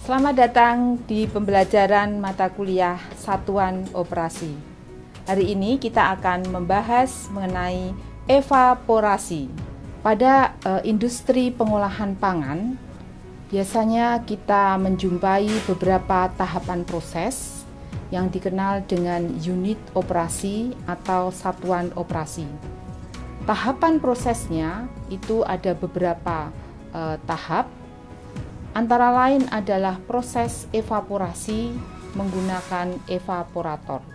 Selamat datang di pembelajaran mata kuliah Satuan Operasi. Hari ini kita akan membahas mengenai evaporasi. Pada industri pengolahan pangan, biasanya kita menjumpai beberapa tahapan proses yang dikenal dengan unit operasi atau satuan operasi. Tahapan prosesnya itu ada beberapa tahap. Antara lain adalah proses evaporasi menggunakan evaporator.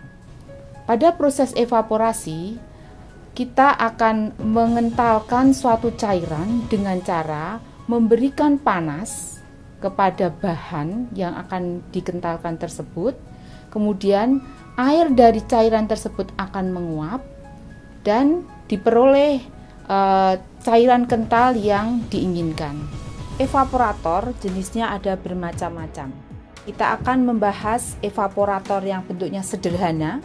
Pada proses evaporasi, kita akan mengentalkan suatu cairan dengan cara memberikan panas kepada bahan yang akan dikentalkan tersebut. Kemudian air dari cairan tersebut akan menguap dan diperoleh cairan kental yang diinginkan. Evaporator jenisnya ada bermacam-macam. Kita akan membahas evaporator yang bentuknya sederhana.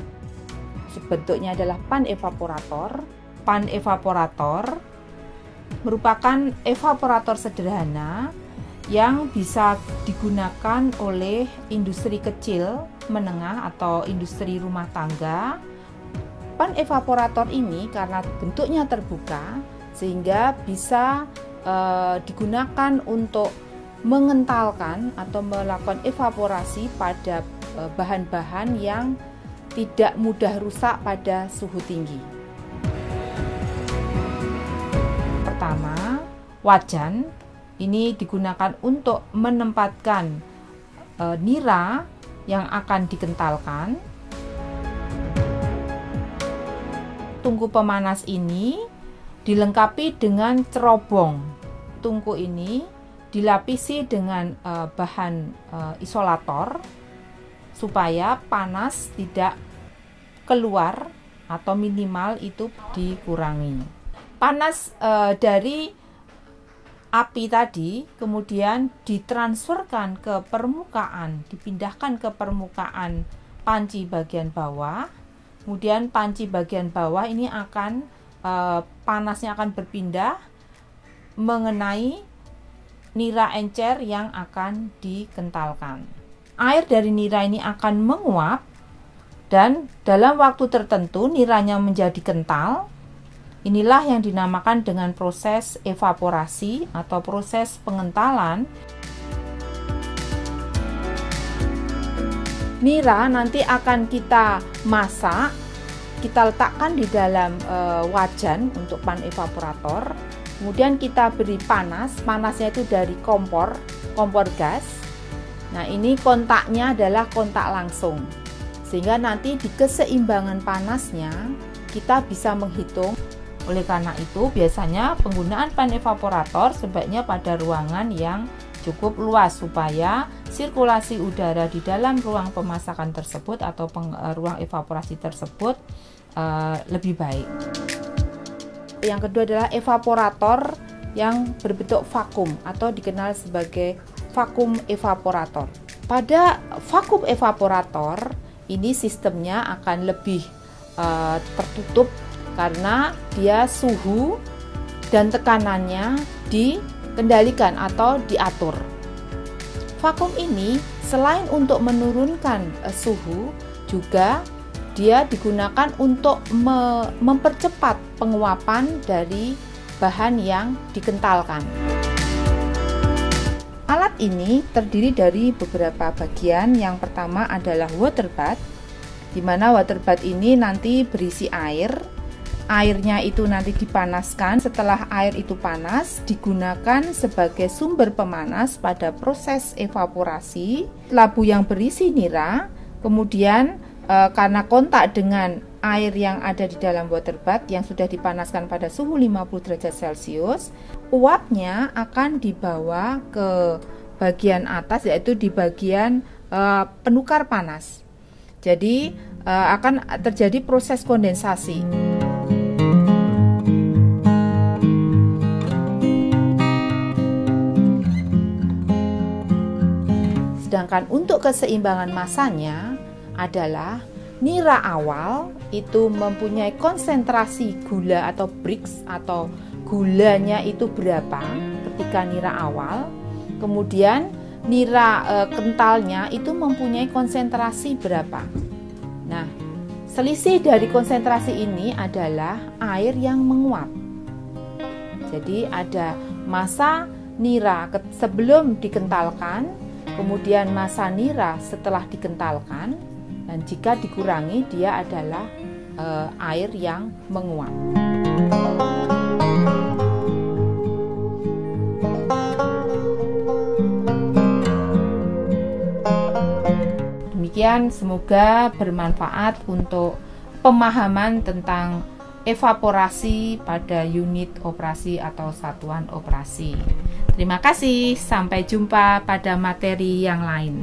Bentuknya adalah pan evaporator. Pan evaporator merupakan evaporator sederhana yang bisa digunakan oleh industri kecil, menengah atau industri rumah tangga. Pan evaporator ini karena bentuknya terbuka sehingga bisa digunakan untuk mengentalkan atau melakukan evaporasi pada bahan-bahan yang tidak mudah rusak pada suhu tinggi. Pertama, wajan ini digunakan untuk menempatkan nira yang akan dikentalkan. Tungku pemanas ini dilengkapi dengan cerobong. Tungku ini dilapisi dengan bahan isolator supaya panas tidak keluar atau minimal itu dikurangi. Panas dari api tadi kemudian ditransferkan ke permukaan, dipindahkan ke permukaan panci bagian bawah. Kemudian panci bagian bawah ini akan panasnya akan berpindah mengenai nira encer yang akan dikentalkan. Air dari nira ini akan menguap dan dalam waktu tertentu niranya menjadi kental. Inilah yang dinamakan dengan proses evaporasi atau proses pengentalan. Nira nanti akan kita masak, kita letakkan di dalam wajan untuk pan evaporator. Kemudian kita beri panas, panasnya itu dari kompor gas. Nah, ini kontaknya adalah kontak langsung. Sehingga nanti di keseimbangan panasnya kita bisa menghitung. Oleh karena itu, biasanya penggunaan pan evaporator sebaiknya pada ruangan yang cukup luas supaya sirkulasi udara di dalam ruang pemasakan tersebut atau ruang evaporasi tersebut lebih baik. Yang kedua adalah evaporator yang berbentuk vakum atau dikenal sebagai vakum evaporator. Pada vakum evaporator ini sistemnya akan lebih tertutup karena dia suhu dan tekanannya dikendalikan atau diatur. Vakum ini selain untuk menurunkan suhu juga dia digunakan untuk mempercepat penguapan dari bahan yang dikentalkan. Alat ini terdiri dari beberapa bagian. Yang pertama adalah water bath, di mana water bath ini nanti berisi air. Airnya itu nanti dipanaskan. Setelah air itu panas, digunakan sebagai sumber pemanas pada proses evaporasi. Labu yang berisi nira, kemudian karena kontak dengan air yang ada di dalam water bath yang sudah dipanaskan pada suhu 50 derajat Celcius, uapnya akan dibawa ke bagian atas, yaitu di bagian penukar panas. Jadi akan terjadi proses kondensasi. Sedangkan untuk keseimbangan masanya adalah nira awal itu mempunyai konsentrasi gula atau Brix atau gulanya itu berapa ketika nira awal. Kemudian nira kentalnya itu mempunyai konsentrasi berapa. Nah, selisih dari konsentrasi ini adalah air yang menguap. Jadi ada massa nira sebelum dikentalkan, kemudian massa nira setelah dikentalkan, dan jika dikurangi dia adalah air yang menguap. Demikian, semoga bermanfaat untuk pemahaman tentang evaporasi pada unit operasi atau satuan operasi. Terima kasih, sampai jumpa pada materi yang lain.